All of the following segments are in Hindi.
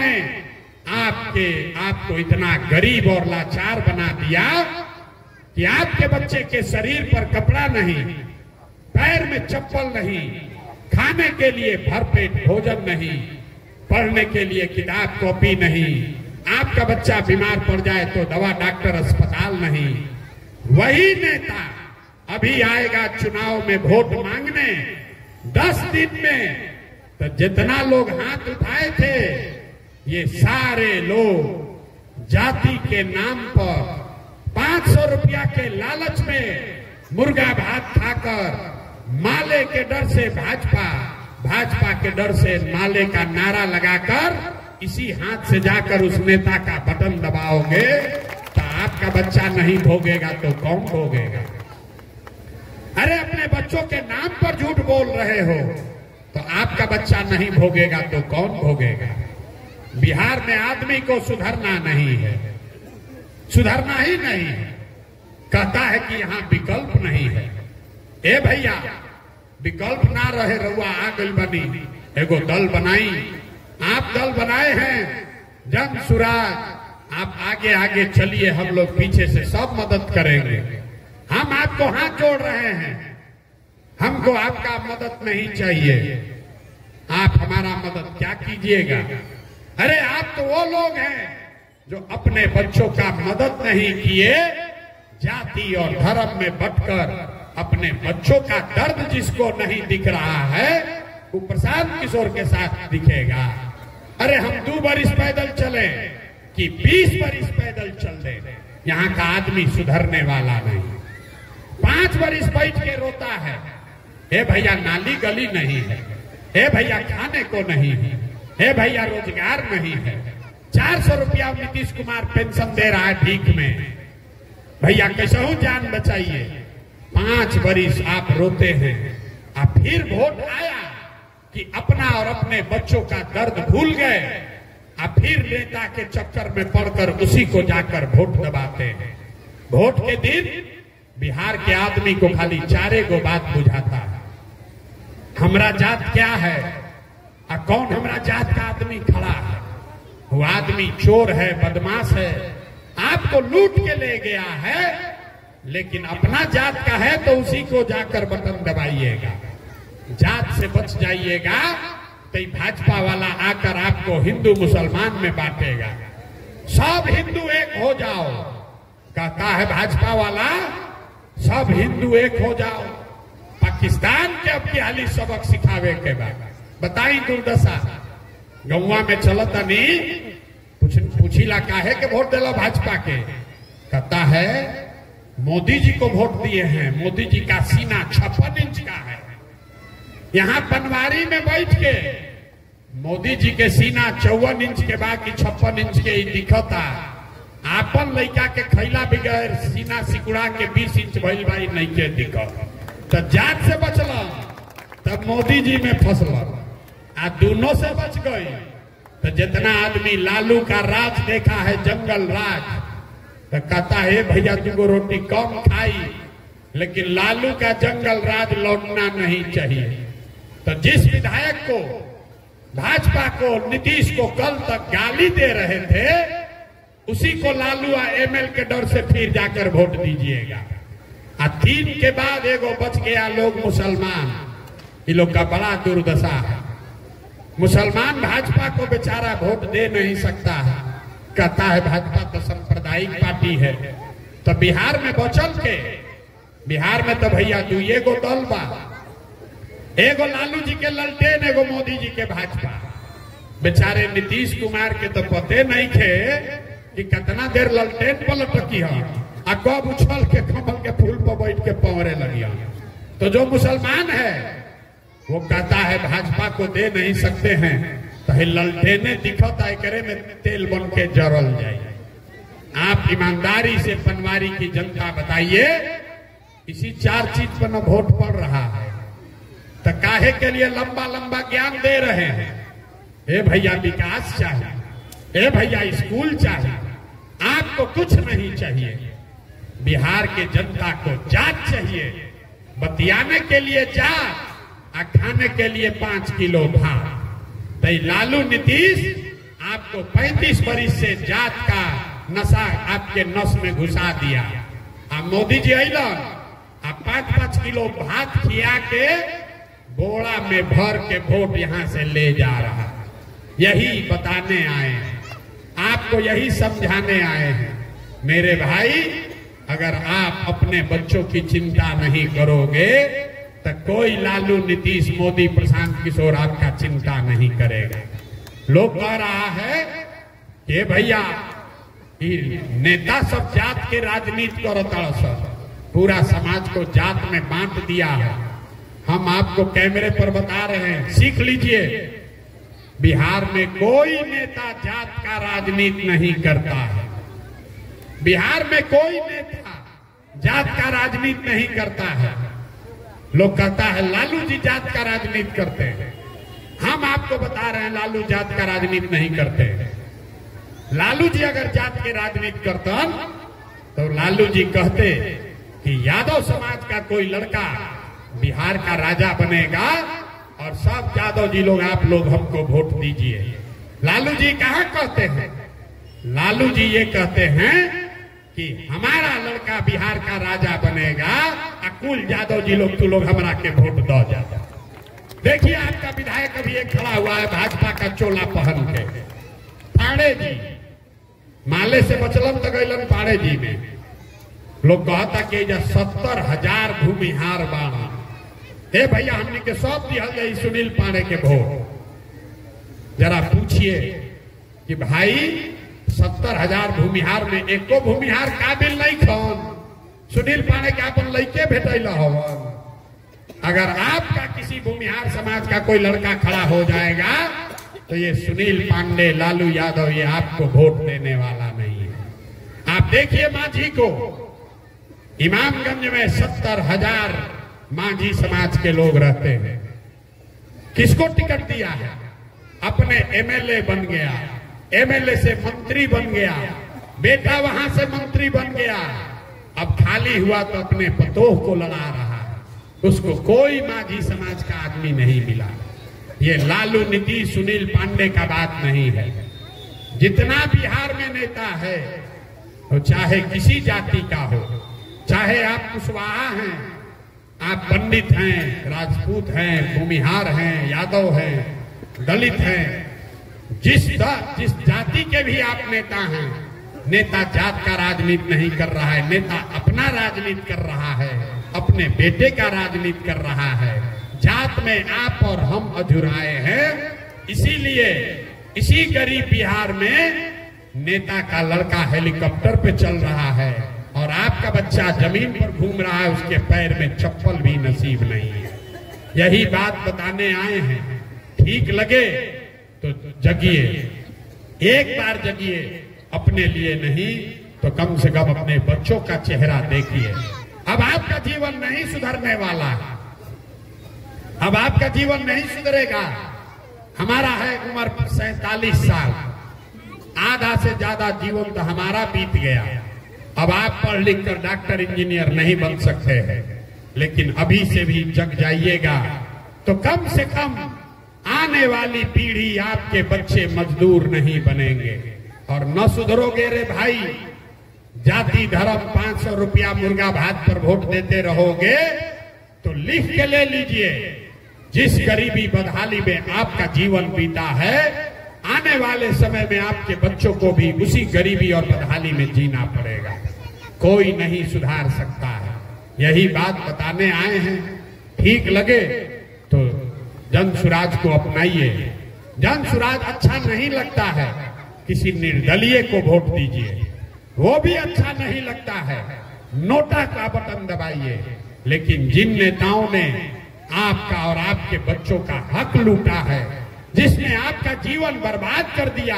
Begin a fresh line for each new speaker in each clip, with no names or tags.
ने आपको इतना गरीब और लाचार बना दिया कि आपके बच्चे के शरीर पर कपड़ा नहीं, पैर में चप्पल नहीं, खाने के लिए भरपेट भोजन नहीं, पढ़ने के लिए किताब कॉपी नहीं, आपका बच्चा बीमार पड़ जाए तो दवा डॉक्टर अस्पताल नहीं। वही नेता अभी आएगा चुनाव में वोट मांगने 10 दिन में, तो जितना लोग हाथ उठाए थे ये सारे लोग जाति के नाम पर 500 रुपया के लालच में मुर्गा भात खाकर माले के डर से भाजपा के डर से माले का नारा लगाकर इसी हाथ से जाकर उस नेता का बटन दबाओगे तो आपका बच्चा नहीं भोगेगा तो कौन भोगेगा? अरे अपने बच्चों के नाम पर झूठ बोल रहे हो तो आपका बच्चा नहीं भोगेगा तो कौन भोगेगा? बिहार में आदमी को सुधरना नहीं है, सुधरना ही नहीं है। कहता है कि यहां विकल्प नहीं है। ए भैया, विकल्प ना रहे रउआ आ गई बनी, एगो दल बनाई, आप दल बनाए हैं जन सुराज, आप आगे आगे चलिए, हम लोग पीछे से सब मदद करेंगे। हम आपको हाथ जोड़ रहे हैं, हमको आपका मदद नहीं चाहिए, आप हमारा मदद क्या कीजिएगा? अरे आप तो वो लोग हैं जो अपने बच्चों का मदद नहीं किए, जाति और धर्म में बंटकर अपने बच्चों का दर्द जिसको नहीं दिख रहा है वो प्रशांत किशोर के साथ दिखेगा। अरे हम 2 बरिस पैदल चले कि 20 बरिस पैदल चल दे, यहाँ का आदमी सुधरने वाला नहीं। 5 बरिस बैठ के रोता है, हे भैया नाली गली नहीं है, हे भैया खाने को नहीं है, हे भैया रोजगार नहीं है, 400 रुपया नीतीश कुमार पेंशन दे रहा है भीख में, भैया कैसे हो जान बचाइए। 5 बरिस आप रोते हैं, आप फिर वोट आया कि अपना और अपने बच्चों का दर्द भूल गए, आप फिर नेता के चक्कर में पड़कर उसी को जाकर वोट दबाते हैं। वोट के दिन बिहार के आदमी को खाली 4 गो बात बुझाता है, हमरा जात क्या है और कौन हमरा जात का आदमी खड़ा है। वो आदमी चोर है, बदमाश है, आपको लूट के ले गया है, लेकिन अपना जात का है तो उसी को जाकर बटन दबाइएगा। जात से बच जाइएगा तो भाजपा वाला आकर आपको हिंदू मुसलमान में बांटेगा। सब हिंदू एक हो जाओ, कहता है भाजपा वाला, सब हिंदू एक हो जाओ। पाकिस्तान के अब की हाली सबक सिखावे के बाद बताई दुर्दशा। गौवा में चलता नहीं, पूछीला काहे के वोट दिला भाजपा के, कहता है मोदी जी को वोट दिए हैं, मोदी जी का सीना 56 इंच का है। यहाँ पनवारी में बैठ के मोदी जी के सीना 54 इंच के बाकी 56 इंच के ही दिखता। आपन लड़का के खैला बगैर सीना सिकुड़ा के 20 इंच भइल भाई नहीं के दिखत। तो जात से बचल तब मोदी जी में फंसल, आ दोनों से बच गई। तो जितना आदमी लालू का राज देखा है, जंगल राज, तो कहता है भैया 2 रोटी कम खाई, लेकिन लालू का जंगल राज लौटना नहीं चाहिए। तो जिस विधायक को भाजपा को नीतीश को कल तक गाली दे रहे थे, उसी को लालू और एमएल के डर से फिर जाकर वोट दीजिएगा। 3 के बाद एगो बच गया लोग मुसलमान, ये लोग का बड़ा दुर्दशा है। मुसलमान भाजपा को बेचारा वोट दे नहीं सकता है, कहता है भाजपा तो सांप्रदायिक पार्टी है। तो बिहार में बचल के, बिहार में तो भैया 2 गो दल बा, एगो लालू जी के ललटेन, एगो मोदी जी के भाजपा। बेचारे नीतीश कुमार के तो पते नहीं थे कि कितना देर ललटेन पर लटकी है, आ कब उछल के कमल के फूल पर बैठ के पवरे लगिया। तो जो मुसलमान है वो कहता है भाजपा को दे नहीं सकते हैं, तो ललटेने दिखता है करे में तेल बन के जरल जाए। आप ईमानदारी से पनवारी की जनता बताइए, इसी 4 चीज पर न वोट पड़ रहा है, तो काहे के लिए लंबा लंबा ज्ञान दे रहे हैं? ए भैया विकास चाहिए, ए भैया स्कूल चाहिए, आपको कुछ नहीं चाहिए। बिहार के जनता को जात चाहिए, बतियाने के लिए जात, खाने के लिए 5 किलो भात। तो लालू नीतीश आपको 35 बरिस से जात का नशा आपके नस में घुसा दिया। अब मोदी जी अलन आप 5-5 किलो भात खिया के बोड़ा में भर के वोट यहां से ले जा रहा। यही बताने आए हैं, आपको यही समझाने आए हैं। मेरे भाई, अगर आप अपने बच्चों की चिंता नहीं करोगे तो कोई लालू, नीतीश, मोदी, प्रशांत किशोर आपका चिंता नहीं करेगा। लोग कह रहा है कि भैया नेता सब जात के राजनीति करता, सब पूरा समाज को जात में बांट दिया है। हम आपको कैमरे पर बता रहे हैं, सीख लीजिए। बिहार में कोई नेता जात का राजनीति नहीं करता है। बिहार में कोई नेता जात का राजनीति नहीं करता है। लोग कहता है लालू जी जात का राजनीति करते हैं। हम आपको बता रहे हैं लालू जात का राजनीति नहीं करते हैं। लालू जी अगर जात की राजनीति करते तो लालू जी कहते कि यादव समाज का कोई लड़का बिहार का राजा बनेगा और सब यादव जी लोग, आप लोग हमको वोट दीजिए। लालू जी कहाँ कहते हैं? लालू जी ये कहते हैं कि हमारा लड़का बिहार का राजा बनेगा और कुल यादव जी लोग तू लोग हमरा के वोट दो जाता। देखिए आपका विधायक अभी एक खड़ा हुआ है भाजपा का चोला पहन के, पाड़े जी माले से बचलन तो गैलन पाड़े जी में। लोग कहता कि 70,000 भूमिहार बाड़ा। हे भैया, हमने के सब दिहल जाई सुनील पांडे के वोट। जरा पूछिए कि भाई 70,000 भूमिहार में एको भूमिहार काबिल नहीं खन सुनील पांडे के अपन लइके भेटैला हवन। अगर आपका किसी भूमिहार समाज का कोई लड़का खड़ा हो जाएगा तो ये सुनील पांडे, लालू यादव ये आपको वोट देने वाला नहीं है। आप देखिए मांझी को, इमामगंज में 70,000 मांझी समाज के लोग रहते हैं। किसको टिकट दिया है? अपने एमएलए बन गया, एमएलए से मंत्री बन गया, बेटा वहां से मंत्री बन गया। अब खाली हुआ तो अपने पतोह को लड़ा रहा है, उसको कोई मांझी समाज का आदमी नहीं मिला। ये लालू, नीतीश, सुनील पांडे का बात नहीं है। जितना बिहार में नेता है तो चाहे किसी जाति का हो, चाहे आप कुशवाहा हैं, आप पंडित हैं, राजपूत हैं, भूमिहार हैं, यादव हैं, दलित हैं, जिस जाति के भी आप नेता हैं, नेता जात का राजनीति नहीं कर रहा है। नेता अपना राजनीति कर रहा है, अपने बेटे का राजनीति कर रहा है। जात में आप और हम अधुराए हैं। इसीलिए इसी गरीब बिहार में नेता का लड़का हेलीकॉप्टर पे चल रहा है और आपका बच्चा जमीन पर घूम रहा है, उसके पैर में चप्पल भी नसीब नहीं है। यही बात बताने आए हैं। ठीक लगे तो जगिए, एक बार जगिए, अपने लिए नहीं तो कम से कम अपने बच्चों का चेहरा देखिए। अब आपका जीवन नहीं सुधरने वाला है, अब आपका जीवन नहीं सुधरेगा। हमारा है उम्र 47 साल, आधा से ज्यादा जीवन तो हमारा बीत गया। अब आप पढ़ लिख कर डॉक्टर, इंजीनियर नहीं बन सकते हैं, लेकिन अभी से भी जग जाइएगा तो कम से कम आने वाली पीढ़ी, आपके बच्चे मजदूर नहीं बनेंगे। और न सुधरोगे रे भाई, जाति धर्म 500 रुपया मुर्गा भात पर वोट देते रहोगे तो लिख के ले लीजिए, जिस गरीबी बदहाली में आपका जीवन बीता है, आने वाले समय में आपके बच्चों को भी उसी गरीबी और बदहाली में जीना पड़ेगा। कोई नहीं सुधार सकता है। यही बात बताने आए हैं। ठीक लगे तो जन सुराज को अपनाइए। जन सुराज अच्छा नहीं लगता है, किसी निर्दलीय को वोट दीजिए, वो भी अच्छा नहीं लगता है, नोटा का बटन दबाइए। लेकिन जिन नेताओं ने आपका और आपके बच्चों का हक लूटा है, जिसने आपका जीवन बर्बाद कर दिया,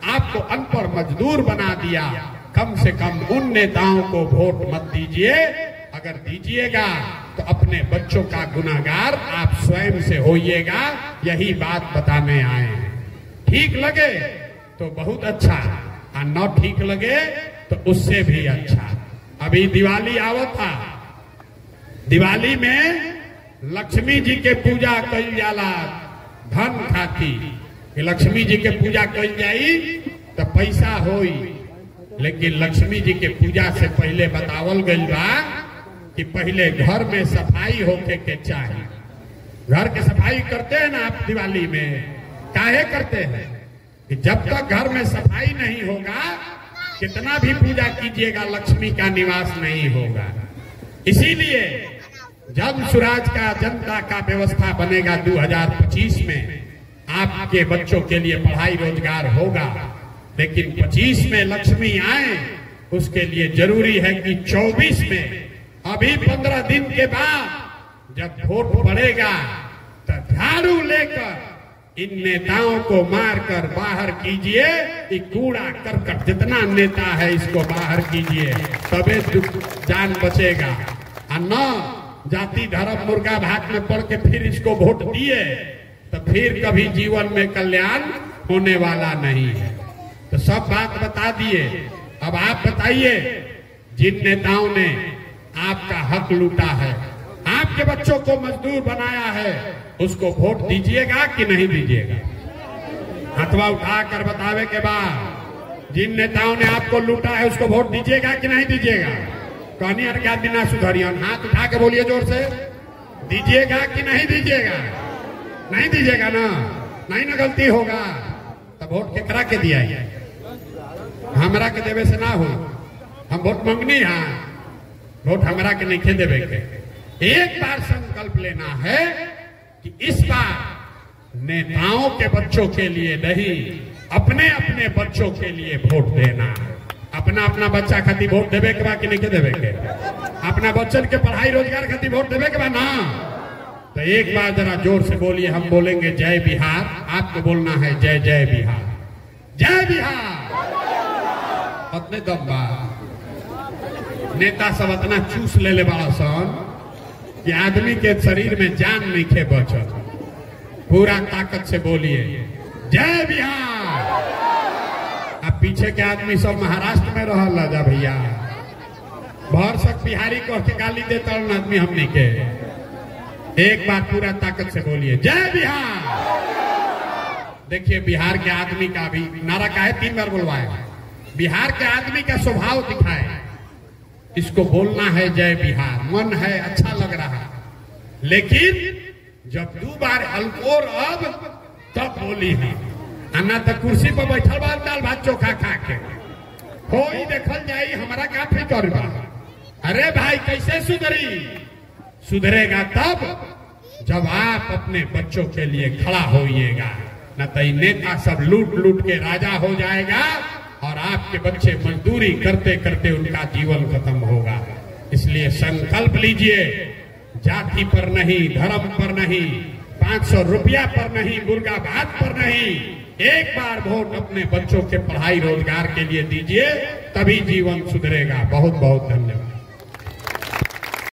आपको अनपढ़ मजदूर बना दिया, कम से कम उन नेताओं को वोट मत दीजिए। अगर दीजिएगा तो अपने बच्चों का गुनहगार आप स्वयं से होइएगा। यही बात बताने आए हैं। ठीक लगे तो बहुत अच्छा, और न ठीक लगे तो उससे भी अच्छा। अभी दिवाली आवत था, दिवाली में लक्ष्मी जी के पूजा कई जाला धन खाती, कि लक्ष्मी जी के पूजा कल जाई तो पैसा होई, लेकिन लक्ष्मी जी के पूजा से पहले बतावल गइल बा कि पहले घर में सफाई होके के चाहिए। घर के सफाई करते हैं ना आप दिवाली में, काहे करते हैं कि जब तक घर में सफाई नहीं होगा कितना भी पूजा कीजिएगा लक्ष्मी का निवास नहीं होगा। इसीलिए जब स्वराज का जनता का व्यवस्था बनेगा 2025 में आपके बच्चों के लिए पढ़ाई रोजगार होगा, लेकिन 25 में लक्ष्मी आए उसके लिए जरूरी है कि 24 में अभी 15 दिन के बाद जब वोट पड़ेगा तो झाड़ू लेकर इन नेताओं को मारकर बाहर कीजिए। ये कूड़ा करकट जितना नेता है इसको बाहर कीजिए, तबे जान बचेगा। और न जाति धर्म मुर्गा भात में पड़ के फिर इसको वोट दिए तो फिर कभी जीवन में कल्याण होने वाला नहीं है। तो सब बात बता दिए। अब आप बताइए, जिन नेताओं ने आपका हक लूटा है, आपके बच्चों को मजदूर बनाया है, उसको वोट दीजिएगा कि नहीं दीजिएगा? हथवा उठाकर बतावे के बाद जिन नेताओं ने आपको लूटा है उसको वोट दीजिएगा कि नहीं दीजिएगा? कहनी हर क्या बिना सुधरियन, हाथ उठा के बोलिए जोर से, दीजिएगा कि नहीं दीजिएगा? नहीं दीजिएगा ना, नहीं ना गलती होगा तब वोट के करा के दिया है। हमरा के देवे से ना हो, हम वोट मांगनी है, वोट हमरा के नहीं देवे के। एक बार संकल्प लेना है कि इस बार नेताओं के बच्चों के लिए नहीं, अपने अपने बच्चों के लिए वोट देना है। अपना अपना बच्चा खातिर वोट देवे के बा कि नहीं देवे के? अपना बच्चन के पढ़ाई रोजगार खातिर वोट देवे के बा ना? तो एक बार जरा जोर से बोलिए, हम बोलेंगे जय बिहार, आपको बोलना है जय जय बिहार, जय बिहार। अपने दम बा नेता सब इतना चूस ले बड़ा सन कि आदमी के शरीर में जान नहीं खे बचल। पूरा ताकत से बोलिए जय बिहार। अब पीछे के आदमी सब महाराष्ट्र में रहल जा भैया, भर सक बिहारी कह के गाली देता आदमी हमने के। एक बार पूरा ताकत से बोलिए जय बिहार। देखिए बिहार के आदमी का भी नारा का है, 3 बार बुलवाएगा। बिहार के आदमी का स्वभाव दिखाए, इसको बोलना है जय बिहार, मन है अच्छा लग रहा, लेकिन जब 2 बार अलकोर अब तब बोली है। अन्ना तो कुर्सी पर बैठल बा दाल भात चोखा खा के, कोई देखल जाई हमारा का फिकर बा। अरे भाई कैसे सुधरी? सुधरेगा तब जब आप अपने बच्चों के लिए खड़ा होइएगा, न तो नेता सब लूट लूट के राजा हो जाएगा और आपके बच्चे मजदूरी करते करते उनका जीवन खत्म होगा। इसलिए संकल्प लीजिए, जाति पर नहीं, धर्म पर नहीं, 500 रुपया पर नहीं, मुर्गा भात पर नहीं, एक बार वोट अपने बच्चों के पढ़ाई रोजगार के लिए दीजिए, तभी जीवन सुधरेगा। बहुत बहुत धन्यवाद।